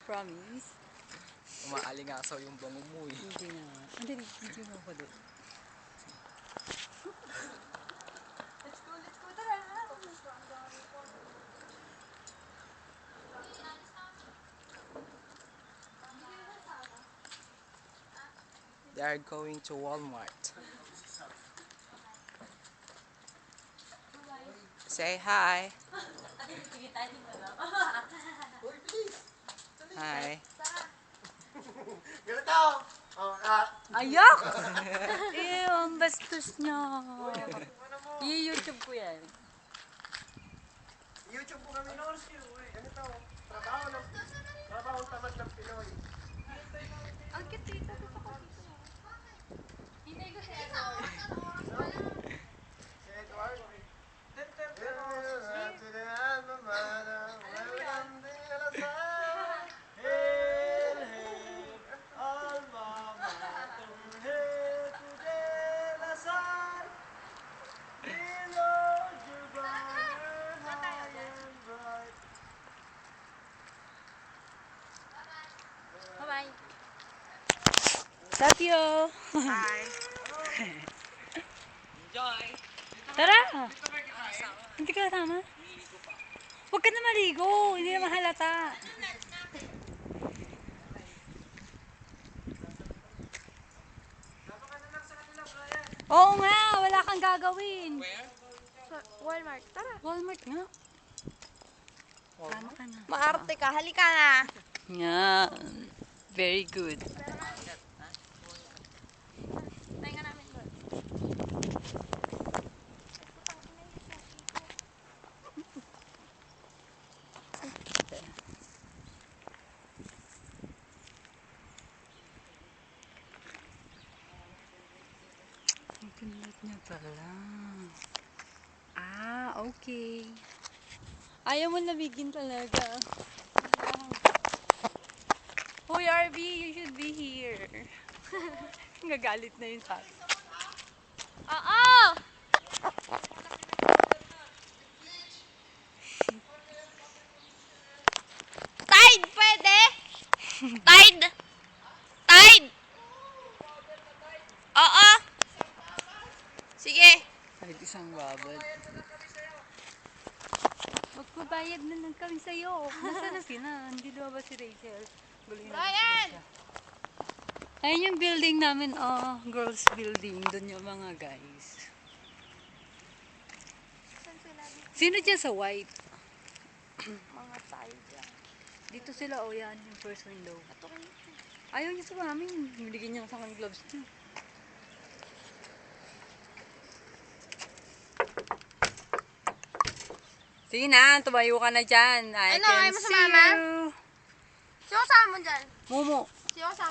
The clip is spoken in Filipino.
Promise? Umaalingasaw yung bango mo eh. Hindi na. Hindi, video mo ko doon. Let's go, tara! They are going to Walmart. Say hi. Hi. Ganito! Ayak! Ew, ang bastos niya. I-YouTube ko yan. YouTube po kami. Ganito. Trabaho tamad ng Pinoy. Ang cute dito. Gusto ko dito. Hintay ko si Edward. Si Edward. Bye-bye. Love you. Hi. Enjoy. Tara! Hindi ka kasama? Huwag ka na maligo. Hindi na mahalata. Oo nga, wala kang gagawin. Where? Walmart. Tara. Walmart nga. Tama ka na. Maarte ka. Halika na. Nga. Very good. Pahinga namin doon. Ang pinlit niya pala. Ah, okay. Ayaw mo labigin talaga. Hoy, RB, you should be here. Gagalit na yun sa akin. Oo! Tide, pwede? Tide? Tide? Oo! Sige. Kahit isang babad. Magbabayad na lang kami sa'yo. Nasaan na sila? Hindi daw ba si Rachel? Guloy na Ryan! siya. Ayun yung building namin, oh, girls building. Doon yung mga guys. Saan sila? Sino dyan sa white? Mga tayo dyan. Dito sila, oh yan, yung first window. Ito kayo. Ayaw niya sa amin. Binigyan niya sa akin gloves niya. Sige na, tumayo ka na dyan. I Ano, can ayaw mo see sumama? you. Sino kasama mo dyan? Momo. Sino kasama